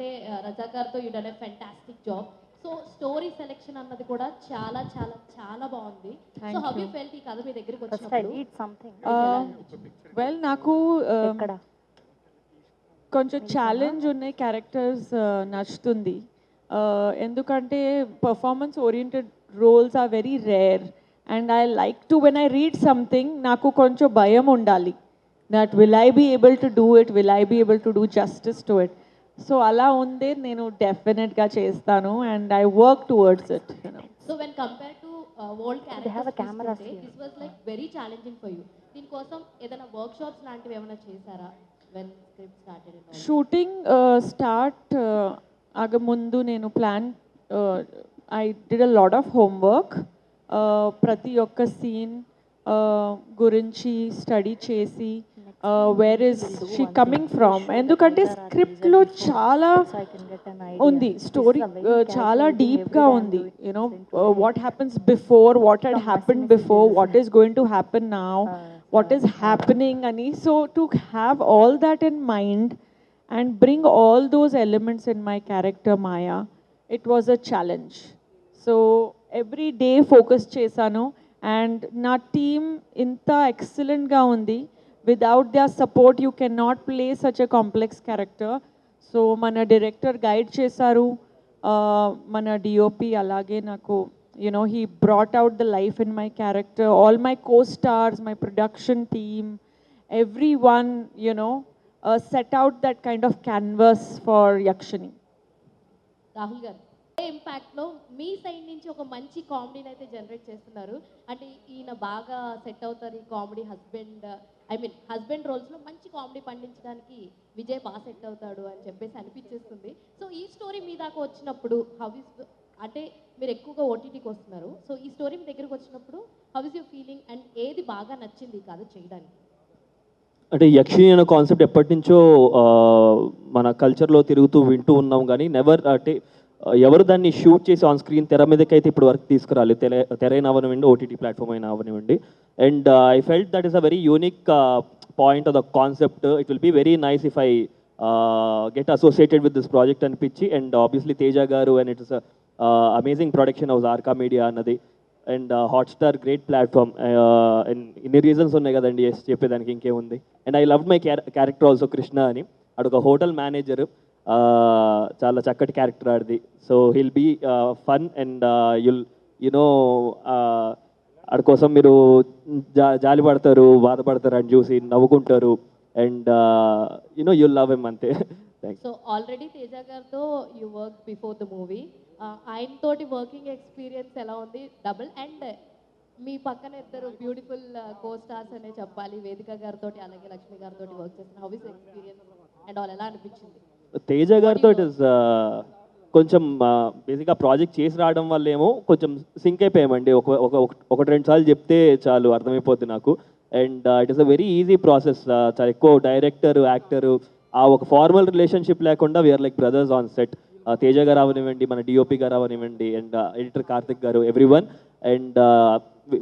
అంటే రజాకార్తో you done a fantastic job. So story selection అన్నది కూడా చాలా చాలా చాలా బాగుంది. సో హౌ యూ ఫెల్ట్ ఈ కథ మీ దగ్గరికి వచ్చినప్పుడు? వెల్ నాకు కొంచెం ఛాలెంజ్ ఉన్నాయి క్యారెక్టర్స్ నచ్చుతుంది. ఎందుకంటే performance oriented roles are very rare and I like to when I read something నాకు కొంచెం భయం ఉండాలి that will I be able to do it, will I be able to do justice to it. So అలా ఉంది, నేను డెఫినెట్గా చేస్తాను and I work towards it. So when compare to old characters this was like very challenging for you. దీనికోసం ఏదైనా workshops లాంటివి ఏమైనా చేశారా? When script started shooting start ఆగముందు నేను plan I did a lot of homework. ప్రతి ఒక్క scene గురించి స్టడీ చేసి where is she coming from, ఎందుకంటే స్క్రిప్ట్లో చాలా ఉంది, స్టోరీ చాలా డీప్గా ఉంది. You know what happens before, what had happen before, what is going to happen now, what is happening ani. So to have all that in mind and bring all those elements in my character Maya, it was a challenge. So every day focus chesanu and na team inta excellent ga undi. Without their support you cannot play such a complex character. So mana director guide chesaru, mana DOP alage naku, you know, he brought out the life in my character. All my co-stars, my production team, everyone, you know, set out that kind of canvas for Yakshini. Rahul గారు, ఇంపాక్ట్లో మీ side నుంచి ఒక మంచి కామెడీని అయితే generate చేస్తున్నారు. అంటే ఈయన బాగా set అవుతారు ఈ కామెడీ, హస్బెండ్ రోల్స్లో మంచి కామెడీ పండించడానికి విజయ్ బాగా సెట్ అవుతాడు అని చెప్పేసి అనిపించేస్తుంది. సో ఈ స్టోరీ మీ దాకా వచ్చినప్పుడు అంటే మీరు ఎక్కువగా ఓటీటీకి వస్తున్నారు, సో ఈ స్టోరీ మీ దగ్గరికి వచ్చినప్పుడు how is your feeling and ఏది బాగా నచ్చింది కథ చేయడానికి? అంటే యక్షిణి అనే కాన్సెప్ట్ ఎప్పటి నుంచో మన కల్చర్లో తిరుగుతూ వింటూ ఉన్నాం, కానీ అంటే ఎవరు దాన్ని షూట్ చేసి ఆన్ స్క్రీన్ తెర మీదకైతే ఇప్పుడు వరకు తీసుకురాలి, తెరైన అవనివ్వండి, ఓటీటీ ప్లాట్ఫామ్ అయినా అవనివ్వండి. And I felt that is a very unique point of the concept. It will be very nice if I get associated with this project అనిపించి. And obviously Teja garu, and it's amazing production house Arka Media అన్నది, and Hotstar great platform. And ఇన్ని reasons ఉన్నాయి కదండి చెప్పేదానికి, ఇంకేముంది. And I love my character also, Krishna అని. అదొక hotel manager, చాలా చక్కటి క్యారెక్టర్ ఆడిది. So he'll be fun and you know ఆడి కోసం మీరు జాలి పడతారు, బాధపడతారు అని చూసి నవ్వుకుంటారు. And you know you'll love him అంతే. సో ఆల్రెడీ తేజ గారితో you work before the movie, ఆయనతోటి వర్కింగ్ ఎక్స్పీరియన్స్ ఎలా ఉంది? డబుల్ అండ్ మీ పక్కన ఇద్దరు బ్యూటిఫుల్ కో స్టార్స్ అనే చెప్పాలి, వేదిక గారితో అలాగే లక్ష్మి గారితో వర్క్ చేసిన how is experience and all ఎలా అనిపించింది? తేజ గారితో ఇట్ ఇస్ కొంచెం బేసిక్గా ప్రాజెక్ట్ చేసి రావడం వల్ల ఏమో కొంచెం సింక్ అయిపోయామండి. ఒకటి రెండు సార్లు చెప్తే చాలు అర్థమైపోద్ది నాకు. And it is a very easy process. చాలా ఎక్కువ డైరెక్టర్ యాక్టర్ ఆ ఒక ఫార్మల్ రిలేషన్షిప్ లేకుండా we are like brothers on set. Teja garu అవనివ్వండి, మన డిఓపి గారు అవనివ్వండి, and editor Karthik garu, everyone. And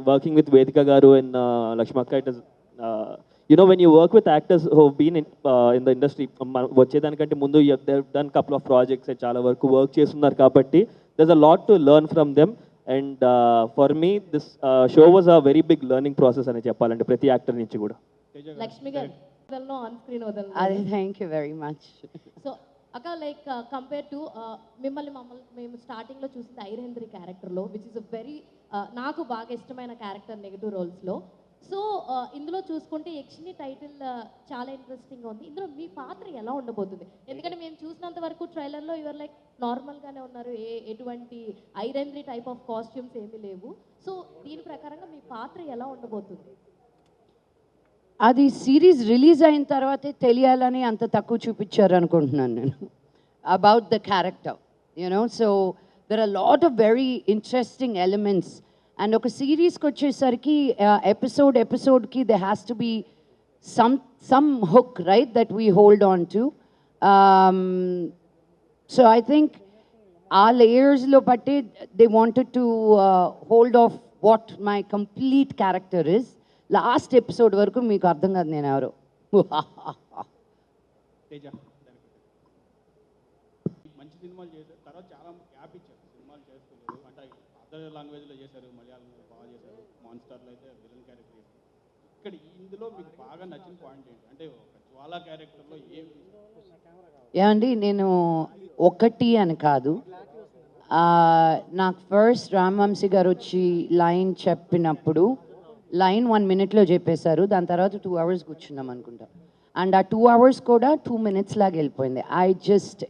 working with Vedika garu and Lakshmakka, it is you know when you work with actors who been in the industry, వచ్చేదానికంటే ముందు done couple of projects, చాలా వరకు work చేస్తున్నారు కాబట్టి there is a lot to learn from them. And for me this show was a very big learning process అని చెప్పాలంటే ప్రతి actor నుంచి కూడా. లక్ష్మి గారు ఆన్ స్క్రీన్ వదలను. Thank you very much. So అక్క లైక్ కంపేర్ టు మమ్మల్ని మేము స్టార్టింగ్లో చూసింది ఐరేంద్రి క్యారెక్టర్లో, విచ్ ఇస్ అ వెరీ నాకు బాగా ఇష్టమైన క్యారెక్టర్ నెగిటివ్ రోల్స్లో. సో ఇందులో చూసుకుంటే యక్షిణి టైటిల్ చాలా ఇంట్రెస్టింగ్గా ఉంది. ఇందులో మీ పాత్ర ఎలా ఉండబోతుంది? ఎందుకంటే మేము చూసినంత వరకు ట్రైలర్లో యువర్ లైక్ నార్మల్గానే ఉన్నారు, ఎటువంటి ఐరేంద్రి టైప్ ఆఫ్ కాస్ట్యూమ్స్ ఏమీ లేవు. సో దీని ప్రకారంగా మీ పాత్ర ఎలా ఉండబోతుంది? అది సిరీస్ రిలీజ్ అయిన తర్వాతే తెలియాలని అంత తక్కువ చూపించారు అనుకుంటున్నాను నేను about the character, you know. So there are lot of very interesting elements. And ఒక సిరీస్కి వచ్చేసరికి ఎపిసోడ్కి they has to be some hook, right, that we hold on to. So I think our layers lo patte they wanted to hold off what my complete character is. Last episode varaku meeku ardham kaadu nenu evaru. సినిమాలు చేశారు, తర్వాత చాలా gap ఇచ్చారు, సినిమాలు చేసుకోలేదు. అంటే other లాంగ్వేజ్లో చేశారు, మలయాళంలో బాగా చేశారు, మాన్స్టర్లో అయితే విలన్ క్యారెక్టర్ చేశారు. ఇక్కడ ఇందులో మీకు బాగా నచ్చిన పాయింట్ ఏంటి? అంటే ఒక జ్వాలా క్యారెక్టర్లో ఏమండి, నేను ఒకటి అని కాదు, నాకు ఫస్ట్ రామవంశీ గారు వచ్చి లైన్ చెప్పినప్పుడు లైన్ 1 minute చెప్పేశారు. దాని తర్వాత 2 hours కూర్చున్నాం అనుకుంటా. అండ్ ఆ 2 hours కూడా 2 minutes లాగా వెళ్ళిపోయింది. ఐ జస్ట్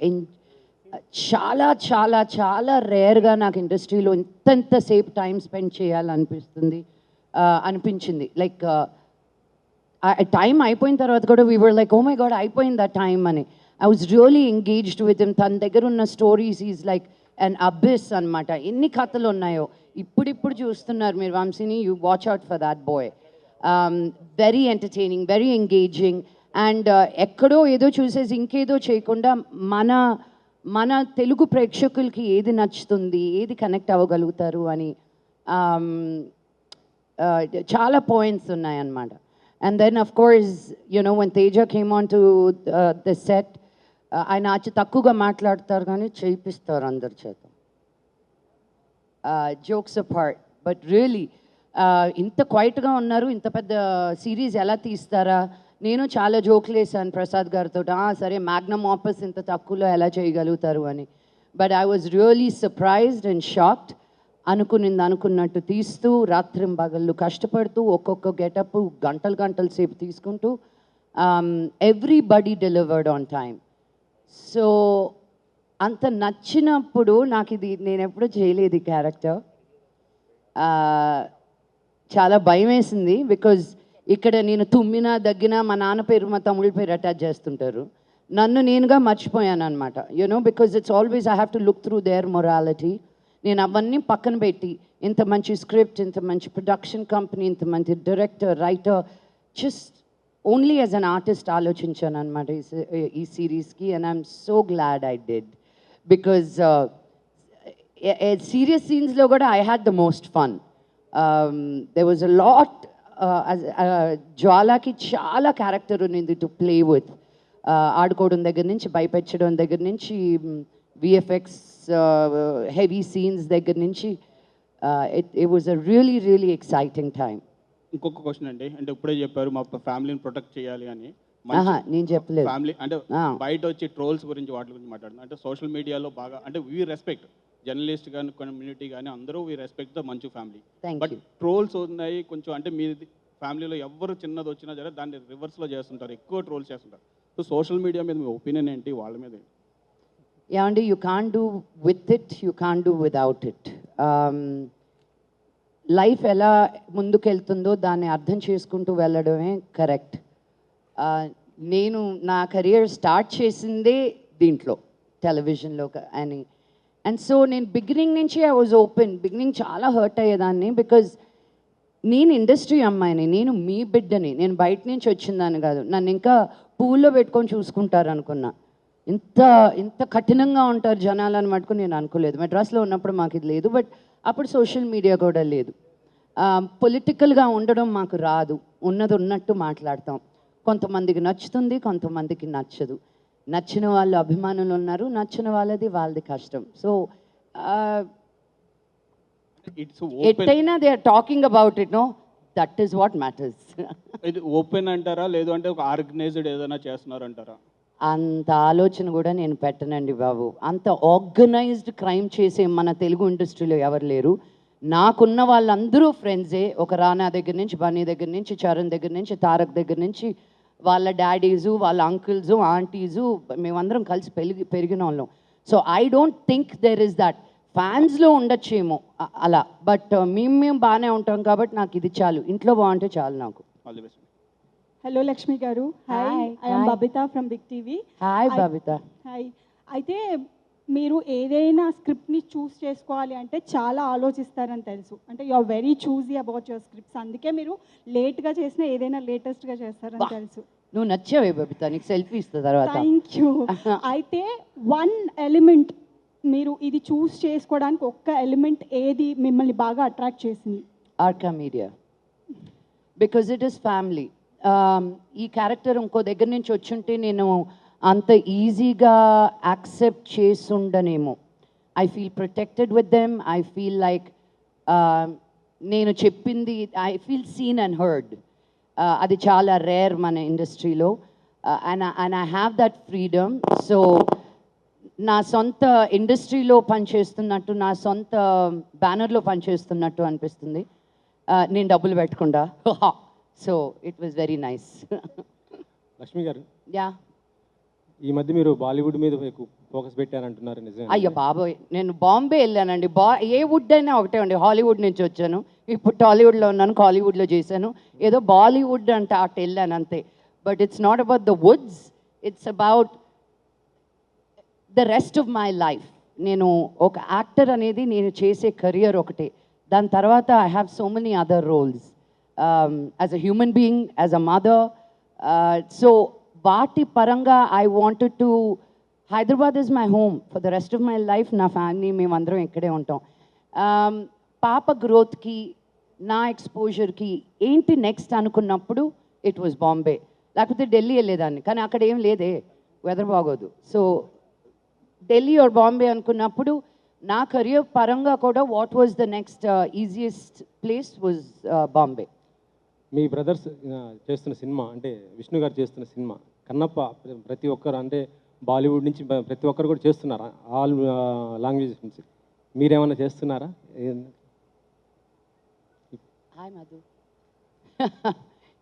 చాలా చాలా చాలా రేర్గా నాకు ఇండస్ట్రీలో ఇంతసేపు టైం స్పెండ్ చేయాలనిపిస్తుంది అనిపించింది. లైక్ టైం అయిపోయిన తర్వాత కూడా we were like, oh my god అయిపోయింది ఆ టైం అని. I was really engaged with him. తన దగ్గర ఉన్న stories is like an abyss అనమాట. ఎన్ని కథలు ఉన్నాయో ఇప్పుడిప్పుడు చూస్తున్నారు మీరు వంశీని. You watch out for that boy. Very entertaining, very engaging. And ఎక్కడో ఏదో చూసేసి ఇంకేదో చేయకుండా మన తెలుగు ప్రేక్షకులకి ఏది నచ్చుతుంది, ఏది కనెక్ట్ అవ్వగలుగుతారు అని చాలా పాయింట్స్ ఉన్నాయన్నమాట. And then, of course, you know, when Teja came on to the set, ఆయన అచ్చి తక్కువగా మాట్లాడతారు కానీ చేయిస్తారు అందరి చేత. జోక్స్ అపార్ట్, బట్ రియలీ ఇంత క్వైట్గా ఉన్నారు. ఇంత పెద్ద సిరీస్ ఎలా తీస్తారా? నేను చాలా జోక్లు వేసాను ప్రసాద్ గారితో, సరే మ్యాగ్నమ్ ఆపస్ ఇంత తక్కువలో ఎలా చేయగలుగుతారు అని. But I was really surprised and shocked. అనుకున్నట్టు తీస్తూ రాత్రింబగళ్ళు కష్టపడుతూ ఒక్కొక్క గెటప్ గంటలు సేపు తీసుకుంటూ everybody delivered on time. So అంత నచ్చినప్పుడు నాకు ఇది నేను ఎప్పుడూ చేయలేదు ఈ క్యారెక్టర్. చాలా భయం వేసింది. బికాజ్ ఇక్కడ నేను తుమ్మినా దగ్గినా మా నాన్న పేరు మా తమ్ముళ్ళ పేరు అటాచ్ చేస్తుంటారు. నన్ను నేనుగా మర్చిపోయాను అనమాట. You know, because it's always I have to look through there morality. నేను అవన్నీ పక్కన పెట్టి ఇంత మంచి స్క్రిప్ట్, ఇంత మంచి ప్రొడక్షన్ కంపెనీ, ఇంత మంచి director, writer, just only as an artist ఆలోచించాను అనమాట ఈ సిరీస్కి. And I'm so glad I did. Because serious సీన్స్లో కూడా I had the most fun. There was a lot. జ్వాలాకి చాలా క్యారెక్టర్ ఉన్నింది టు ప్లే విత్. ఆడుకోవడం దగ్గర నుంచి, భయపెట్టడం దగ్గర నుంచి, విఎఫ్ఎక్స్ హెవీ సీన్స్ దగ్గర నుంచి, it was a really really exciting time. ఇంకొక క్వశ్చన్ అండి, అంటే ఇప్పుడే చెప్పారు మా ఫ్యామిలీని ప్రొటెక్ట్ చేయాలి అని. నేను చెప్పలేదు. ఫ్యామిలీ అంటే బయట వచ్చి ట్రోల్స్ గురించి వాటి గురించి మాట్లాడుతున్నాం. అంటే సోషల్ మీడియాలో బాగా అంటే వీ రెస్పెక్ట్ జర్నలిస్ట్ కానీ కమ్యూనిటీ కానీ అందరూ వీ రెస్పెక్ట్ ద మంచు ఫ్యామిలీ. బట్ ట్రోల్స్ ఉన్నాయి కొంచెం. అంటే మీ ఫ్యామిలీలో ఎవరు చిన్నది వచ్చినా సరే దాన్ని రివర్స్లో చేస్తుంటారు, ఎక్కువ ట్రోల్స్ చేస్తుంటారు. సో సోషల్ మీడియా మీద మీ ఒపీనియన్ ఏంటి, వాళ్ళ మీద? ఏమండి, you can't do with it, you can't do without it. Life ఎలా ముందుకెళ్తుందో దాన్ని అర్థం చేసుకుంటూ వెళ్ళడమే కరెక్ట్. నేను నా కెరియర్ స్టార్ట్ చేసిందే దీంట్లో, టెలివిజన్లో అని. అండ్ సో నేను బిగినింగ్ నుంచి ఐ వాజ్ ఓపెన్. బిగినింగ్ చాలా హర్ట్ అయ్యేదాన్ని, బికాజ్ నేను ఇండస్ట్రీ అమ్మాయిని, నేను మీ బిడ్డని, నేను బయట నుంచి వచ్చిందాన్ని కాదు. నన్ను ఇంకా పూల్లో పెట్టుకొని చూసుకుంటారు అనుకున్నా. ఇంత కఠినంగా ఉంటారు జనాలను మటుకు నేను అనుకోలేదు. మెడ్రాస్లో ఉన్నప్పుడు మాకు ఇది లేదు, బట్ అప్పుడు సోషల్ మీడియా కూడా లేదు. పొలిటికల్గా ఉండడం మాకు రాదు, ఉన్నది ఉన్నట్టు మాట్లాడతాం. కొంతమందికి నచ్చుతుంది, కొంతమందికి నచ్చదు. నచ్చిన వాళ్ళు అభిమానులు ఉన్నారు, నచ్చిన వాళ్ళది కష్టం. సో ఎట్టయినా they are talking about it, no, that is what matters. ఇది ఓపెన్ అంటారా, లేదు అంటే ఒక ఆర్గనైజ్డ్ ఏదైనా చేస్తున్నారు అంటారా? అంత ఆలోచన కూడా నేను పెట్టనండి బాబు. అంత ఆర్గనైజ్డ్ క్రైమ్ చేసే మన తెలుగు ఇండస్ట్రీలో ఎవరు లేరు. నాకున్న వాళ్ళందరూ ఫ్రెండ్సే. ఒక రానా దగ్గర నుంచి, బన్నీ దగ్గర నుంచి, చరణ్ దగ్గర నుంచి, తారక్ దగ్గర నుంచి, వాళ్ళ డాడీసు, వాళ్ళ అంకుల్సు, ఆంటీసు, మేమందరం కలిసి పెరిగిన వాళ్ళం. So I don't think there is that. ఫ్యాన్స్లో ఉండొచ్చేమో అలా, బట్ మేము బాగానే ఉంటాం కాబట్టి నాకు ఇది చాలు. ఇంట్లో బాగుంటే చాలు నాకు. Hello Lakshmi garu. Hi, I'm Babita from Big TV. Hi Babita. Hi. అయితే మీరు ఏదైనా స్క్రిప్ట్ని చూస్ చేసుకోవాలి అంటే చాలా ఆలోచిస్తారని తెలుసు. అంటే you are very choosy about your scripts. అందుకే మీరు లేట్గా చేసినా ఏదైనా లేటెస్ట్గా చేస్తారని తెలుసు. నువ్వు నచ్చావే బబితా, నీకు సెల్ఫీ ఇస్తా తర్వాత. Thank you. అయితే వన్ ఎలిమెంట్ మీరు ఇది చూస్ చేసుకోవడానికి ఒక్క ఎలిమెంట్ ఏది మిమ్మల్ని బాగా అట్రాక్ట్ చేసింది? Arka Media. Because it is family. ఈ క్యారెక్టర్ ఇంకో దగ్గర నుంచి వచ్చుంటే నేను అంత ఈజీగా యాక్సెప్ట్ చేసుండనేమో. I feel protected with them. I feel like నేను చెప్పింది I feel seen and heard. అది చాలా రేర్ మన ఇండస్ట్రీలో. And I have that freedom. So నా సొంత ఇండస్ట్రీలో పనిచేస్తున్నట్టు, నా సొంత బ్యానర్లో పనిచేస్తున్నట్టు అనిపిస్తుంది, నేను డబ్బులు పెట్టకుండా. So it was very nice. Lakshmi గారు, యా. ఈ మధ్య మీరు బాలీవుడ్ మీద ఎక్కువ ఫోకస్ పెట్టారంటున్నారు, నిజమే? అయ్యో బాబోయ్, నేను బాంబే వెళ్ళానండి. ఏ వుడ్ అయినా ఒకటే అండి. హాలీవుడ్ నుంచి వచ్చాను, ఇప్పుడు టాలీవుడ్లో ఉన్నాను, కాలీవుడ్లో చేశాను, ఏదో బాలీవుడ్ అంటే అటు వెళ్ళాను అంతే. But it's not about the Woods, it's about the rest of my life. నేను ఒక యాక్టర్ అనేది నేను చేసే కెరియర్ ఒకటే. దాని తర్వాత I have so many other roles as a human being, as a mother. So వాటి పరంగా I wanted to, Hyderabad is my home for the rest of my life. నా ఫ్యామిలీ మేమందరం ఇక్కడే ఉంటాం. పాప గ్రోత్కి, నా ఎక్స్పోజర్కి ఏంటి నెక్స్ట్ అనుకున్నప్పుడు ఇట్ వాజ్ బాంబే. లేకపోతే ఢిల్లీ వెళ్ళేదాన్ని, కానీ అక్కడ ఏం లేదే, వెదర్ బాగోదు. సో ఢిల్లీ ఆర్ బాంబే అనుకున్నప్పుడు నా కెరియర్ పరంగా కూడా what was the next easiest place was Bombay. Me brothers చేస్తున్న సినిమా, అంటే విష్ణు గారు చేస్తున్న సినిమా కన్నప్ప, ప్రతి ఒక్కరు అంటే బాలీవుడ్ నుంచి ప్రతి ఒక్కరు కూడా చేస్తున్నారా, ఆల్ లాంగ్వేజెస్ నుంచి? మీరేమైనా చేస్తున్నారా? హాయ్ మధు.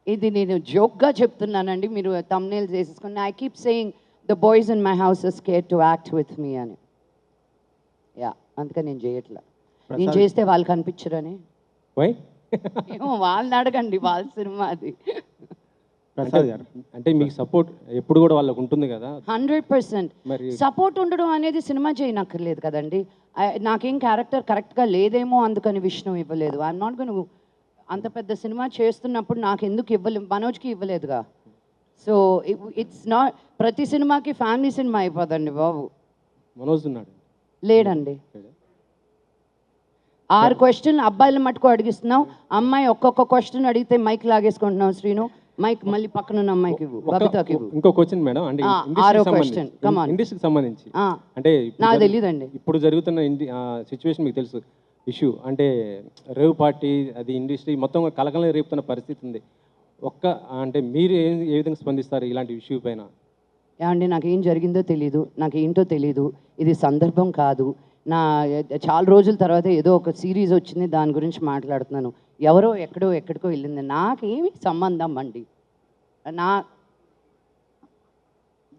ఇది నేను జోక్గా చెప్తున్నానండి, మీరు తమ్నేల్ చేసేసుకుని. I keep saying the boys in my house are scared to act with me అని. యా, అందుకని నేను చేయట్లా. నేను చేస్తే వాళ్ళు కనిపించరని. వై? ఏమో వాళ్ళని అడగండి, వాళ్ళ సినిమా అది. ప్రసాద్ గారు, అంటే మీకు సపోర్ట్ ఎప్పుడు కూడా వాళ్ళకు ఉంటుంది కదా? 100%. మరి సపోర్ట్ ఉండడం అనేది సినిమా చేయనక్కర్లేదు కదండి. నాకేం క్యారెక్టర్ కరెక్ట్గా లేదేమో అందుకని విష్ణు ఇవ్వలేదు. I'm not gone. అంత పెద్ద సినిమా చేస్తున్నప్పుడు నాకు ఎందుకు ఇవ్వలేదు? మనోజ్కి ఇవ్వలేదుగా. సో ఇట్స్ నాట్ ప్రతి సినిమాకి ఫ్యామిలీ సినిమా అయిపోదండి బాబు. మనోజ్ ఉన్నాడు? లేడండి. 6 క్వశ్చన్లు అబ్బాయిల మటుకు అడిగిస్తున్నావు, అమ్మాయి ఒక్కొక్క క్వశ్చన్ అడిగితే మైక్ లాగేసుకుంటున్నావు. శ్రీను, మైక్ మళ్ళీ పక్కన ఉన్న అమ్మాయికి ఇవ్వు, బబితాకి ఇవ్వు. ఇంకో క్వశ్చన్ మేడం, అంటే ఇండస్ట్రీకి సంబంధించి, అంటే నాకు తెలియదండి. ఇప్పుడు జరుగుతున్న సిచ్యువేషన్ మీకు తెలుసు, ఇష్యూ అంటే రేవ్ పార్టీ, అది ఇండస్ట్రీ మొత్తం కలకలం రేపుతున్న పరిస్థితి ఉంది. అంటే మీరు ఏ విధంగా స్పందిస్తారు ఇలాంటి ఇష్యూ పైన? ఏమండి, నాకేం జరిగిందో తెలీదు, నాకేంటో తెలీదు. ఇది సందర్భం కాదు. చాలా రోజుల తర్వాత ఏదో ఒక సిరీస్ వచ్చింది, దాని గురించి మాట్లాడుతున్నాను. ఎవరో ఎక్కడికో వెళ్ళింది, నాకేమి సంబంధం అండి.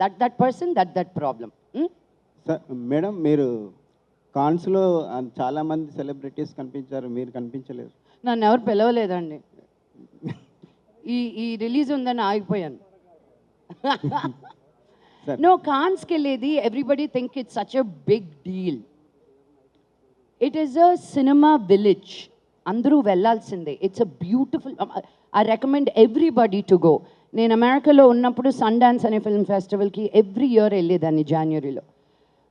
That person that problem. Madam, మీరు కాన్స్లో చాలామంది సెలబ్రిటీస్ కనిపించారు, మీరు కనిపించలేదు. నన్ను ఎవరు పిలవలేదండి. ఈ రిలీజ్ ఉందని ఆగిపోయాను. నో, కాన్స్కి వెళ్ళేది everybody think it's such a big deal. It is a cinema village, అందరూ వెళ్ళాల్సిందే. It's a beautiful, I recommend everybody to go. నేను అమెరికాలో ఉన్నప్పుడు సన్ డాన్స్ అనే ఫిల్మ్ ఫెస్టివల్కి ఎవ్రీ ఇయర్ వెళ్ళేదాన్ని జనవరిలో.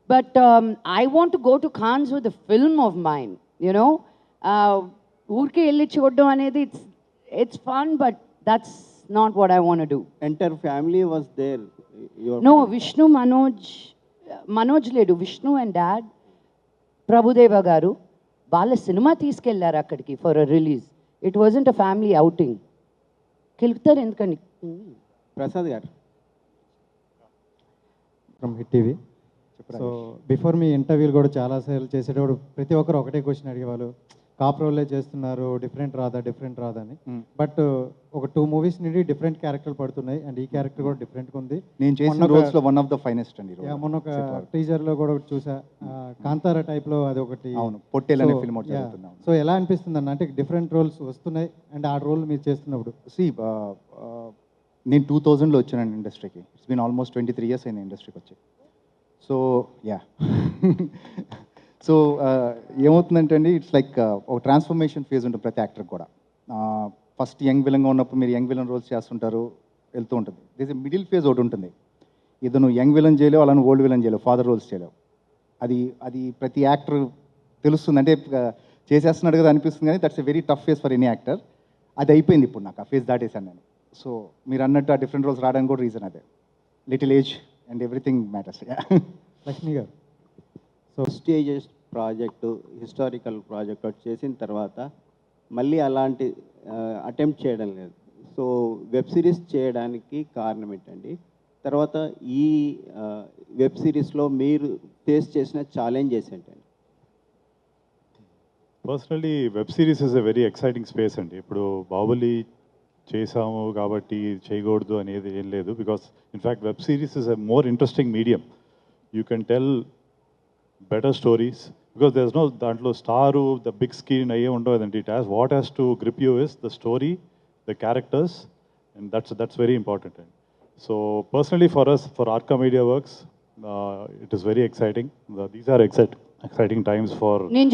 But I want to go to Cannes with the film of mind, you know. ఊరికే వెళ్ళి చూడడం అనేది it's fun, but that's not what I want to do. Entire family was there? No, Vishnu, Manoj లేడు. Vishnu and dad, Prabhudeva గారు, వాళ్ళ సినిమా తీసుకెళ్లారు అక్కడికి for a release. It wasn't a family outing. కెలుపుతారు ఎందుకండి? Prasad garu from Hit TV. So before me ఇంటర్వ్యూలు కూడా చాలాసార్లు చేసేటప్పుడు ప్రతి ఒక్కరు ఒకటే క్వశ్చన్ అడిగేవాళ్ళు, కాప్ రోల్లే చేస్తున్నారు, డిఫరెంట్ రాదా అని. బట్ ఒక 2 మూవీస్ నుండి డిఫరెంట్ క్యారెక్టర్లు పడుతున్నాయి, అండ్ ఈ క్యారెక్టర్ కూడా డిఫరెంట్గా ఉంది. నేను చేసిన రోల్స్ లో వన్ ఆఫ్ ద ఫైనెస్ట్ అండి. మొన్న ఒక టీజర్లో కూడా ఒకటి చూసా, కాంతారా టైప్లో అది ఒకటి. అవును, పొట్టేల్ అనే ఫిల్మ్ ఒకటి జరుగుతుంది. సో ఎలా అనిపిస్తుంది అన్న, అంటే డిఫరెంట్ రోల్స్ వస్తున్నాయి అండ్ ఆ రోల్ మీరు చేస్తున్నప్పుడు? నేను 2000లో వచ్చానండి ఇండస్ట్రీకి. ఇట్స్ బీన్ ఆల్మోస్ట్ 23 years అయింది ఇండస్ట్రీకి వచ్చి. సో యా, సో ఏమవుతుందంటే అండి, ఇట్స్ లైక్ ఒక ట్రాన్స్ఫర్మేషన్ ఫేజ్ ఉంటుంది ప్రతి యాక్టర్కి కూడా. ఫస్ట్ యంగ్ విలన్గా ఉన్నప్పుడు మీరు యంగ్ విలన్ రోల్స్ చేస్తుంటారు, వెళ్తూ ఉంటుంది. దిస్ మిడిల్ ఫేజ్ ఒకటి ఉంటుంది. ఇది నువ్వు యంగ్ విలన్ చేయలేవు, అలానే ఓల్డ్ విలన్ చేయలేవు, ఫాదర్ రోల్స్ చేయలేవు. అది ప్రతి యాక్టర్ తెలుస్తుంది. అంటే చేసేస్తున్నాడు కదా అనిపిస్తుంది, కానీ that's a very tough phase for any actor. అది అయిపోయింది ఇప్పుడు, నాకు ఆ ఫేజ్ దాటేశాను నేను. సో మీరు అన్నట్టు ఆ డిఫరెంట్ రోల్స్ రావడానికి కూడా రీజన్ అదే. Little age and everything matters. Lakshmi garu, so stages project historical project ఒకటి చేసిన తర్వాత మళ్ళీ అలాంటి అటెంప్ట్ చేయడం లేదు. సో వెబ్ సిరీస్ చేయడానికి కారణం ఏంటండి? తర్వాత ఈ వెబ్ సిరీస్లో మీరు ఫేస్ చేసిన ఛాలెంజెస్ ఏంటండి? Personally web series is a very exciting space అండి. ఇప్పుడు బాహుబలి చేసాము కాబట్టి చేయకూడదు అనేది ఏం లేదు. Because in fact web series is a more interesting medium. You can tell better stories because there is no దాంట్లో స్టారు ద బిగ్ స్క్రీన్ అయ్యే ఉండదండి. It has what has to grip you is the story, the characters, and that's very important అండి. So personally for us, for Arka media works, it is very exciting. These are exciting times for. నేను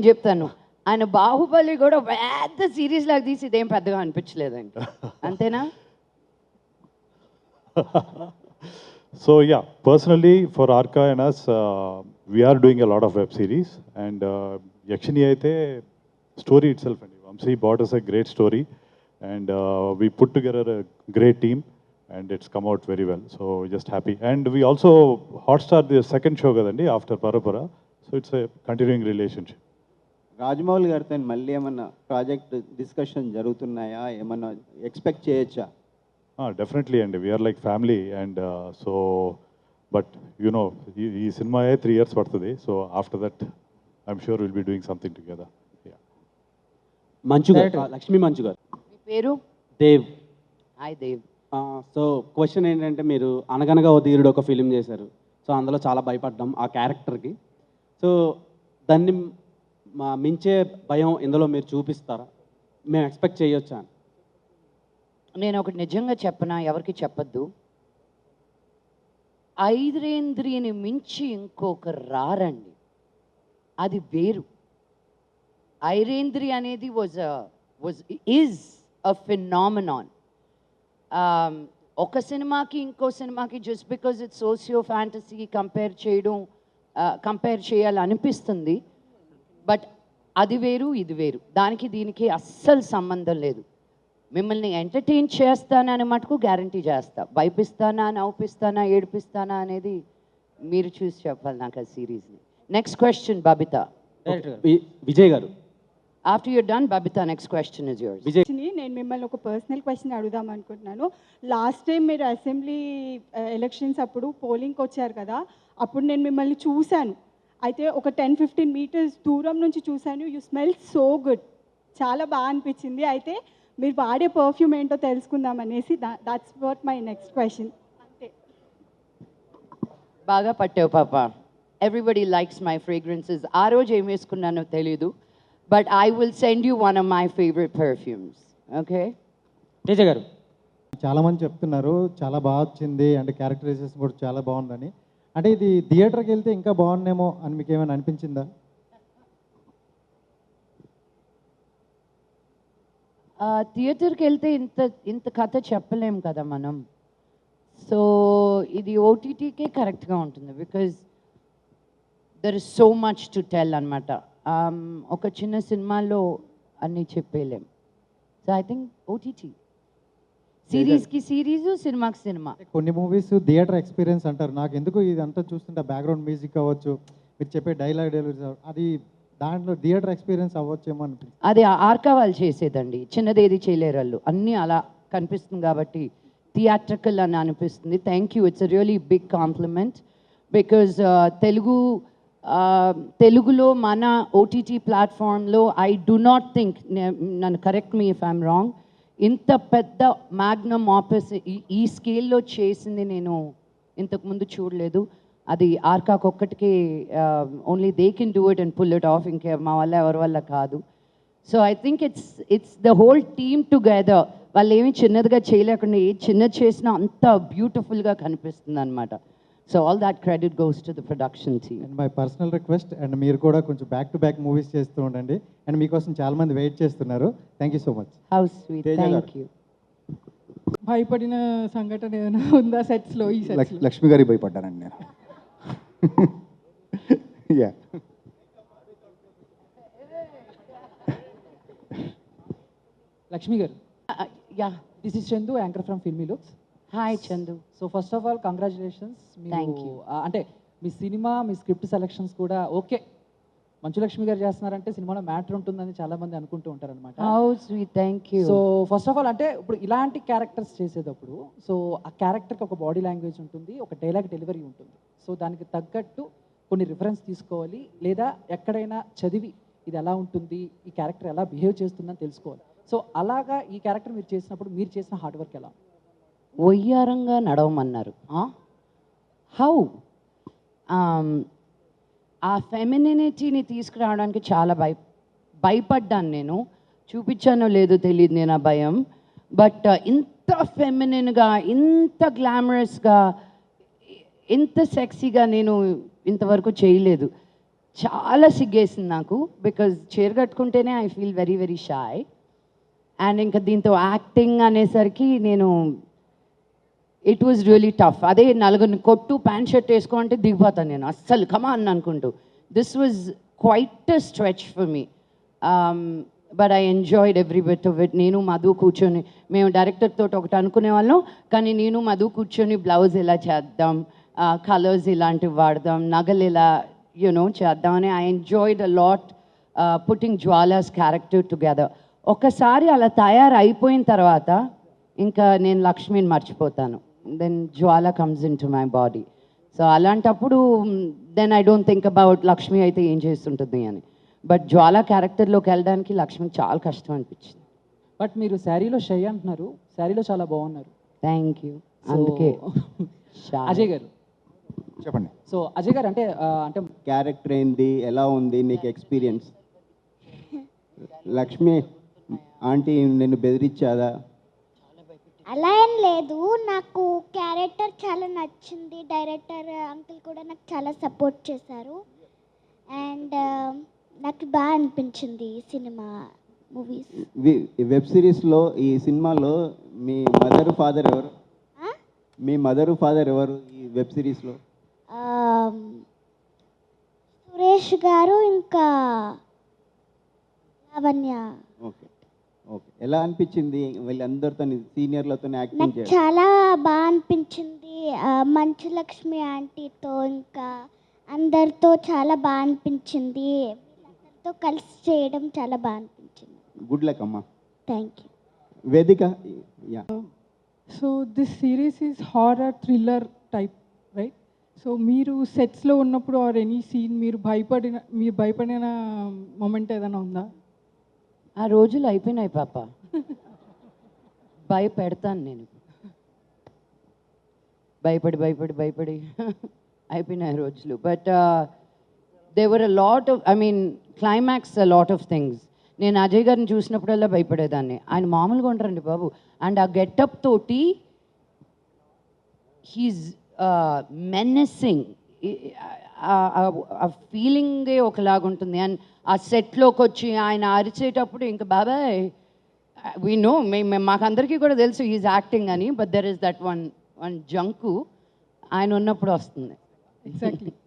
చెప్తాను ఆయన బాహుబలి కూడా పెద్ద series లాగా తీసి ఇదేం పెద్దగా అనిపించలేదండి, అంతేనా? So yeah, personally for Arka and us, we are doing a lot of web series, and Yakshini aithe story itself andi. Vamsi brought us a great story, and we put together a great team, and it's come out very well. So we're just happy. And we also Hotstar the second show kadandi after Parapara, so it's a continuing relationship. Rajamouli గారితో మళ్ళీ ఏమన్నా project discussion జరుగుతున్నాయా? ఏమన్నా expect చేయొచ్చా? Definitely, and we are like family, and so, but you know, ఈ cinema 3 years పడుతుంది. So after that, I'm sure we'll be doing something together. Yeah. మంచు గారు, లక్ష్మీ మంచు గారు. మీ పేరు? Dev. Hi Dev. So question ఏంటంటే, మీరు అనగనగా ఓ ధీరుడు ఒక ఫిలిం చేశారు. సో అందులో చాలా భయపడ్డాం ఆ క్యారెక్టర్కి. సో దాన్ని మించే భయం ఇందులో మీరు చూపిస్తారా? మేము ఎక్స్పెక్ట్ చేయొచ్చా? నేను ఒకటి నిజంగా చెప్పనా, ఎవరికి చెప్పద్దు, ఐద్రేంద్రిని మించి ఇంకొకరు రారండి. అది వేరు. ఐరేంద్రి అనేది ఈజ్ అ ఫినామినాన్. ఒక సినిమాకి ఇంకో సినిమాకి just because it's socio fantasy compare చేయాలనిపిస్తుంది, బట్ అది వేరు ఇది వేరు. దానికి దీనికి అస్సలు సంబంధం లేదు. మిమ్మల్ని ఎంటర్టైన్ చేస్తానని మటుకు గ్యారంటీ చేస్తా. భయపిస్తానా, నవ్విస్తానా, ఏడిపిస్తానా అనేది మీరు చూసి చెప్పాలి నాకు ఆ సిరీస్ని. Next question Babitha. Vijay garu, after you're done Babitha, next question is yours. Vijay, నేను మిమ్మల్ని ఒక పర్సనల్ క్వశ్చన్ అడుగుదాం అనుకుంటున్నాను. లాస్ట్ టైం మీరు అసెంబ్లీ ఎలక్షన్స్ అప్పుడు పోలింగ్కి వచ్చారు కదా, అప్పుడు నేను మిమ్మల్ని చూశాను. అయితే ఒక 10-15 మీటర్స్ దూరం నుంచి చూశాను. యూ స్మెల్ సో గుడ్, చాలా బాగా అనిపించింది. అయితే మీరు వాడే పర్ఫ్యూమ్ ఏంటో తెలుసుకుందాం అనేసి, that's what my next question. అంతే. బాగా పట్టావు పాప. Everybody likes my fragrances. ఆ రోజు ఏం వేసుకున్నానో తెలీదు, but I will send you one of my favourite perfumes. Okay Teja గారు. చాలామంది చెప్తున్నారు చాలా బాగా వచ్చింది, అంటే క్యారెక్టరైజేషన్ కూడా చాలా బాగుందని. అంటే ఇది థియేటర్కి వెళ్తే ఇంకా బాగుండేమో అని మీకు ఏమైనా అనిపించిందా? థియేటర్కి వెళ్తే ఇంత కథ చెప్పలేం కదా మనం. సో ఇది ఓటీటీకే కరెక్ట్గా ఉంటుంది, because there is so much to tell అనమాట. ఒక చిన్న సినిమాలో అన్నీ చెప్పేయలేం. So I think OTT. సిరీస్కి సిరీస్, సినిమాకి సినిమా. కొన్ని మూవీస్ థియేటర్ ఎక్స్పీరియన్స్ అంటారు. నాకు ఎందుకు ఇదంతా చూస్తుంటే బ్యాక్గ్రౌండ్ మ్యూజిక్ అవ్వచ్చు, మీరు చెప్పే డైలాగ్ అది దాంట్లో థియేటర్ ఎక్స్పీరియన్స్ అవ్వచ్చేమో అనిపిస్తుంది. అది ఆర్కా వాళ్ళు చేసేదండి, చిన్నదేది చేయలేరు వాళ్ళు. అన్నీ అలా కనిపిస్తుంది కాబట్టి థియేట్రికల్ అని అనిపిస్తుంది. Thank you, it's a really big compliment. Because తెలుగులో మన ఓటీటీ ప్లాట్ఫామ్లో ఐ డు నాట్ థింక్, నన్ను correct me if I'm wrong, ఇంత పెద్ద మ్యాగ్నమ్ ఆపస్ ఈ స్కేల్లో చేసింది నేను ఇంతకుముందు చూడలేదు. అది ఆర్కాకు ఒక్కటికి, only they can do it and pull it off. ఇంకే మా వల్ల ఎవరి వల్ల కాదు. So I think it's the whole team together. వాళ్ళు ఏమి చిన్నదిగా చేయలేకుండా ఏ చిన్నది చేసినా అంత బ్యూటిఫుల్గా కనిపిస్తుంది అనమాట. So all that credit goes to the production team. And my personal request, and మీరు కూడా కొంచెం బ్యాక్ టు బ్యాక్ మూవీస్ చేస్తూ ఉండండి. అండ్ మీకోసం చాలా మంది వెయిట్ చేస్తున్నారు. Thank you so much. How sweet, thank you. భయపడిన సంఘటన ఏమైనా ఉందా సెట్స్లో? ఈ సెట్స్ లక్ష్మి గారికి భయపడ్డానండి నేను. యా, లక్ష్మి గారు. Yeah, this is Chandu, anchor from filmy looks. Hi Chandu. So first of all congratulations. Thank you. అంటే మీ సినిమా మీ స్క్రిప్ట్ సెలక్షన్స్ కూడా ఓకే, మంచులక్ష్మి గారు చేస్తున్నారంటే సినిమాలో మ్యాటర్ ఉంటుందని చాలా మంది అనుకుంటూ ఉంటారనమాట. How sweet, thank you. So first of all అంటే ఇప్పుడు ఇలాంటి క్యారెక్టర్స్ చేసేటప్పుడు సో ఆ క్యారెక్టర్కి ఒక బాడీ లాంగ్వేజ్ ఉంటుంది, ఒక డైలాగ్ డెలివరీ ఉంటుంది. సో దానికి తగ్గట్టు కొన్ని రిఫరెన్స్ తీసుకోవాలి, లేదా ఎక్కడైనా చదివి ఇది ఎలా ఉంటుంది, ఈ క్యారెక్టర్ ఎలా బిహేవ్ చేస్తుందని తెలుసుకోవాలి. సో అలాగా ఈ క్యారెక్టర్ మీరు చేసినప్పుడు మీరు చేసిన హార్డ్ వర్క్ ఎలా? వయ్యారంగా నడవమన్నారు. హౌ ఆ ఫెమినినిటీని తీసుకురావడానికి చాలా భయపడ్డాను నేను. చూపించానో లేదో తెలియదు నేను ఆ భయం. బట్ ఇంత ఫెమినిన్గా, ఇంత గ్లామరస్గా, ఇంత సెక్సీగా నేను ఇంతవరకు చేయలేదు. చాలా సిగ్గేసింది నాకు, బికాజ్ చీర కట్టుకుంటేనే I feel very very shy. And ఇంకా దీంతో యాక్టింగ్ అనేసరికి నేను ఇట్ వాజ్ రియలీ టఫ్. అదే నలుగురిని కొట్టు ప్యాంట్ షర్ట్ వేసుకో అంటే దిగిపోతాను నేను అస్సలు కమాన్ అనుకుంటూ. This was quite a stretch for me, but I enjoyed every bit of it. నేను మధు కూర్చొని, మేము డైరెక్టర్ తోటి ఒకటి అనుకునే వాళ్ళం, కానీ నేను మధు కూర్చొని బ్లౌజ్ ఎలా చేద్దాం, కలర్స్ ఇలాంటివి వాడదాం, నగలు ఎలా చేద్దామని I enjoyed a lot putting Jwala's character together. ఒకసారి అలా తయారైపోయిన తర్వాత ఇంకా నేను లక్ష్మిని మర్చిపోతాను. Then Jwala comes into my body. So అలాంటప్పుడు then I don't think about Lakshmi అయితే ఏం చేస్తుంటుంది అని. బట్ జ్వాల క్యారెక్టర్లోకి వెళ్ళడానికి లక్ష్మికి చాలా కష్టం అనిపించింది. బట్ మీరు శారీలో షై అంటున్నారు, శారీలో చాలా బాగున్నారు. Thank you. అందుకే అజయ్ గారు చెప్పండి. సో అజయ్ గారు అంటే అంటే క్యారెక్టర్ ఏంది, ఎలా ఉంది నీకు ఎక్స్పీరియన్స్? లక్ష్మి ఆంటీ నిన్ను బెదిరించాదా? అలా ఏం లేదు, నాకు క్యారెక్టర్ చాలా నచ్చింది. డైరెక్టర్ అంకుల్ కూడా నాకు చాలా సపోర్ట్ చేశారు. అండ్ నాకు బాగా అనిపించింది ఈ సినిమా మూవీస్. వెబ్ సిరీస్లో ఈ సినిమాలో మీ మదర్ ఫాదర్ ఎవరు? మీ మదర్ ఫాదర్ ఎవరు ఈ వెబ్ సిరీస్లో? సురేష్ గారు ఇంకా లావణ్య. Okay okay. ఎలా అనిపించింది వీళ్ళందరితో సీనియర్లతో యాక్టింగ్ నాకు చేయడం? చాలా బాగా అనిపించింది. మంచు లక్ష్మి ఆంటీతో ఇంకా అందరితో చాలా బాగా అనిపించింది. వీళ్ళందరితో కలిసి చేయడం చాలా బాగా అనిపించింది. గుడ్ లక్ అమ్మా. Thank you. Vedika. Yeah. So this series is horror thriller type, right? So మీరు సెట్స్లో ఉన్నప్పుడు ఆర్ ఎనీ సీన్ మీరు భయపడిన మూమెంట్ ఏదైనా ఉందా? ఆ రోజులు అయిపోయినాయి పాప. భయపెడతాను నేను, భయపడి భయపడి భయపడి అయిపోయినాయి రోజులు. But there a lot of, I mean climax a lot of things. నేను అజయ్ గారిని చూసినప్పుడల్లా భయపడేదాన్ని. ఆయన మామూలుగా ఉంటారండి బాబు. అండ్ ఆ గెటప్ తోటి హీజ్ మెనసింగ్. ఆ ఫీలింగే ఒకలాగుంటుంది. అండ్ ఆ సెట్లోకి వచ్చి ఆయన అరిచేటప్పుడు ఇంకా బాబాయ్ వీ నో, మాకందరికీ కూడా తెలుసు హీజ్ యాక్టింగ్ అని. But there is that one జంకు ఆయన ఉన్నప్పుడు వస్తుంది. ఎగ్జాక్ట్లీ.